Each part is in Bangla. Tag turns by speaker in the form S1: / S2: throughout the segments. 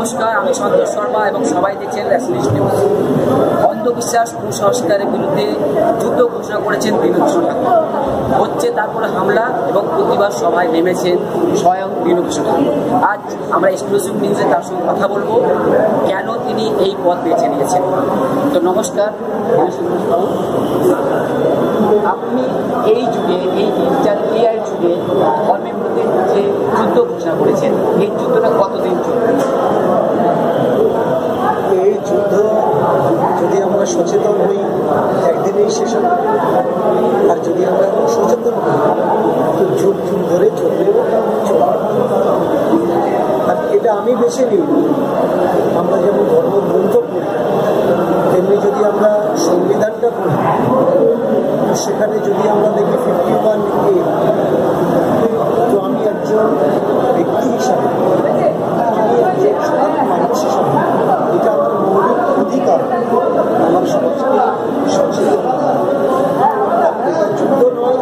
S1: নমস্কার, আমি সন্তোষ শর্মা এবং সবাই দেখছেন ন্যাশনাল নিউজ। অন্ধবিশ্বাস কুসংস্কারের বিরুদ্ধে যুদ্ধ ঘোষণা করেছেন বিনোদ ঠাকুর। হচ্ছে তারপরে হামলা এবং প্রতিবাদ সভায় নেমেছেন স্বয়ং বিনোদ ঠাকুর। আজ আমরা এক্সক্লুসিভ নিউজে তার সঙ্গে কথা বলবো কেন তিনি এই পথ বেছে নিয়েছেন। তো নমস্কার বাবু, আপনি এই যুগে, এই ডিজিটাল এআই যুগে ধর্মের বিরুদ্ধে যে যুদ্ধ ঘোষণা করেছেন, এই যুদ্ধটা কতদিন চলবে?
S2: এই যুদ্ধ যদি আমরা সচেতন হই একদিনেই শেষ হবে, আর যদি আমরা সচেতন হই তো যুগ যুগ ধরে চলবে। আর এটা আমি বেছে নিই। আমরা যেমন ধর্মগ্রন্থ পড়ি, তেমনি যদি আমরা সংবিধানটা পড়ি, সেখানে যদি আমরা দেখি 51A, তো আমি একজন ব্যক্তি হিসাবে, আমি একজন সাধারণ মানুষ হিসাবে, এটা আমার মৌলিক অধিকার। আমার সমাজকে সচেতন এটা যুদ্ধ নয়,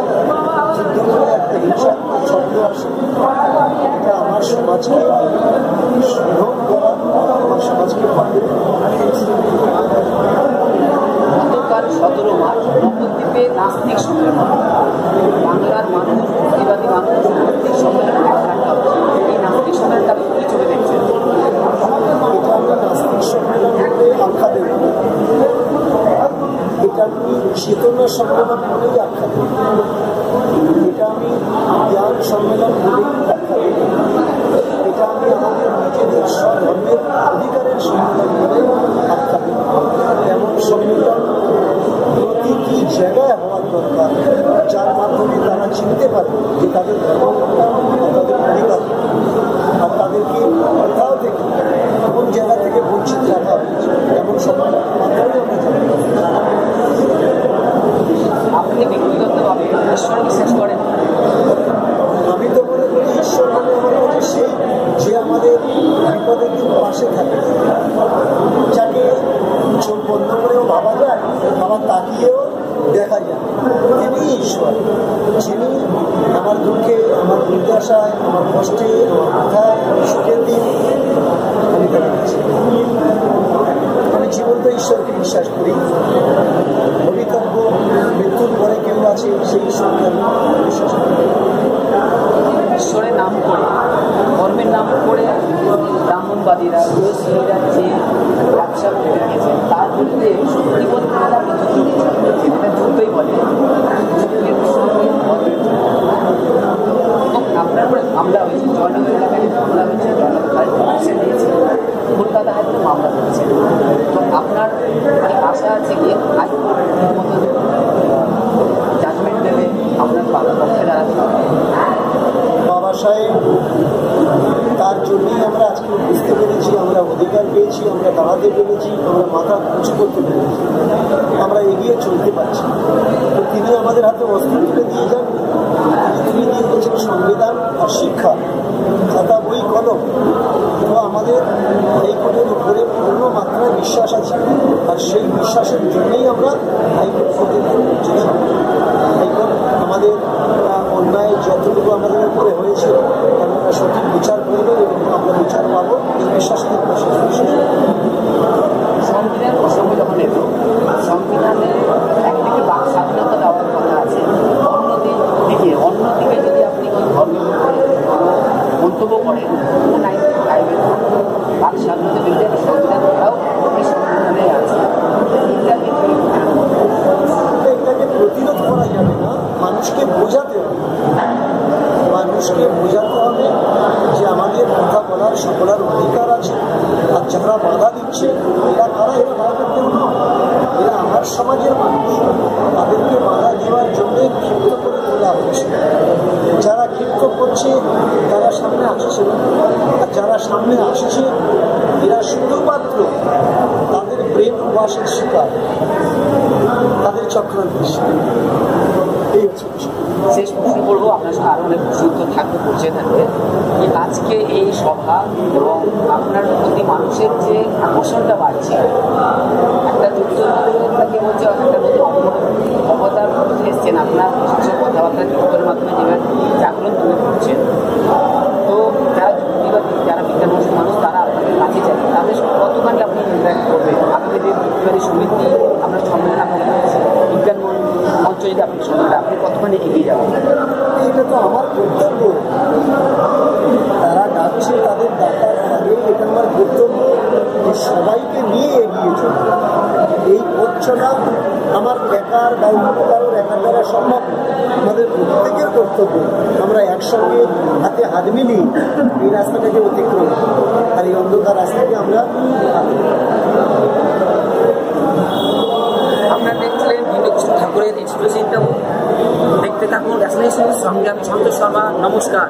S2: যুদ্ধ করে একটা হিংসাত্মক শব্দ আসে। এটা আমার সমাজকে সুলভ করা, আমার সমাজকে পাবে।
S1: গতকাল 17 মার্চ নবদ্বীপে নাস্তিক সম্মেলন, বাংলার মানুষ, প্রতিবাদী মানুষ নাস্তিক সম্মেলন একটা হচ্ছে। এই নাস্তিক সম্মেলনটা আপনি কি চোখে দেখছেন?
S2: এটা আমরা নাস্তিক সম্মেলন বলে আখ্যা দেব, এটা আমি চেতনা সম্মেলন বলেই আখ্যা দেব, এটা আমি জ্ঞান সম্মেলন বলেই আখ্যা দেব, এটা আমি আমাদের নিজেদের স্বধর্মের অধিকারের সম্মেলন বলে আখ্যা দেব। এমন সম্মেলন প্রতিটি জায়গায় হওয়ার দরকার, যার মাধ্যমে তারা চিনতে পারে যে তাদের ধর্ম, তাদের অধিকার, আর তাদেরকে কোথাও থেকে কোন জায়গা থেকে বঞ্চিত রাখা হয়েছে। এমন সম্মেলনের মাধ্যমে আমরা জানতে পারি।
S1: আপনি ব্যক্তিগতভাবে ঈশ্বর বিশ্বাস করেন?
S2: আমি তো মনে করি ঈশ্বর মানে আমার কাছে সেই যে আমাদের বিপদের দিন পাশে থাকে, যাকে চোখ বন্ধ করেও ভাবা যায়, আবার তাকিয়েও দেখা যায়। তিনি ঈশ্বর, যিনি আমার দুঃখে, আমার দুর্দশায়, আমার কষ্টে, আমার ব্যথায়, সুখের দিন আমি তাকে দেখছি। আমি জীবন্ত ঈশ্বরকে বিশ্বাস করি। ভবিতব্য মৃত্যুর পরে কেউ আছে, সেই ঈশ্বরকে আমি বিশ্বাস করি।
S1: ঈশ্বরের নাম করে, ধর্মের নাম করে ব্রাহ্মণবাদীরা, রুশিরা যে ব্যবসা করে রেখেছেন, তার বিরুদ্ধে সত্যি বলতে গেলে আপনি যুদ্ধ করেছেন। এটা যুদ্ধই বলে। আপনার পরে মামলা হয়েছে, জয়নগর এলাকায় মামলা হয়েছে, পুলিশে দিয়েছে, কলকাতা হাইকোর্টে মামলা করেছে। তো আপনার আশা আছে কি হাইকোর্ট মতো জাজমেন্ট দেবে, আপনার পক্ষে দাঁড়াতে হবে?
S2: বাবা সাহেব, তার জন্যই আমরা আজকে বুঝতে পেরেছি, আমরা অধিকার পেয়েছি, আমরা দাঁড়াতে পেরেছি, আমরা মাথা উঁচু করতে পেরেছি, আমরা এগিয়ে চলতে পারছি। তো তিনি আমাদের হাতে অস্ত্র তুলে দিয়ে যান, তিনি দিয়ে গেছেন সংবিধান আর শিক্ষা, খাতা বই কলম। তো আমাদের হাইকোর্টের উপরে পূর্ণ মাত্রায় বিশ্বাস আছে, আর সেই বিশ্বাসের জন্যই আমরা হাইকোর্ট পর্যন্ত পৌঁছেছি। হাইকোর্ট আমাদের অন্যায় যতটুকু আমাদের উপরে হয়েছে আমরা সঠিক বিচার করবে এবং আমরা বিচার পাবো, এই বিশ্বাস থাকবে।
S1: সংবিধান প্রসঙ্গ যখন এলো, সংবিধানে একদিকে বাক স্বাধীনতা দেওয়ার কথা আছে, অন্যদিকে যদি আপনি কোনো ধর্মের মন্তব্য করেন, বাক স্বাধীনতা বিরুদ্ধে সংবিধান করাও এই সংবিধানে আছে।
S2: এটাকে প্রতিরোধ করা যাবে না, মানুষকে বোঝাতে হবে। মানুষকে বোঝাতে হবে যে আমাদের কথা বলার সকলার অধিকার আছে, আর যারা বাধা দিচ্ছে এরা কারা? এরা ভারতের কেউ নয়, এরা আমার সমাজের মানুষ। তাদেরকে বাধা দেওয়ার জন্যই ক্ষিপ্ত করে তোলা হচ্ছে। যারা ক্ষিপ্ত করছে তারা সামনে আসছে না, আর যারা সামনে আসছে এরা শুধুমাত্র তাদের ব্রেন ওয়াশের শিকার, তাদের চক্রান্তের শিকার। এই হচ্ছে বিষয়।
S1: শেষ প্রশ্ন করবো, আপনার সাথে আরও অনেক প্রশ্ন থাকবে, পৌঁছে থাকবে। আজকে এই সভা এবং আপনার প্রতি মানুষের যে আকর্ষণটা বাড়ছে, একটা যুদ্ধকে বলছে একটা নতুন অবতার এসছেন আপনার সব কথাবার্তা কীর্তনের মাধ্যমে যেভাবে জাগরণ তুলে ধরছেন। তো যারা যুক্তিবাদী, যারা বিজ্ঞান মানুষ, তারা আপনাদের কাছে যায়,
S2: না, আমার একার দায়িত্ব কারোর একার দ্বারা সম্ভব। আমাদের প্রত্যেকের কর্তব্য আমরা একসঙ্গে হাতে হাত মিলিয়ে এই রাস্তাটাকে অতিক্রম আর এই অন্ধকার রাস্তাকে আমরা
S1: আপনারা দেখছিলেন দীনকৃষ্ণ ঠাকুরের এক্সপ্রেস দেখতে থাকুন ন্যাশনাল সঙ্গে আমি সন্তোষ শর্মা। নমস্কার।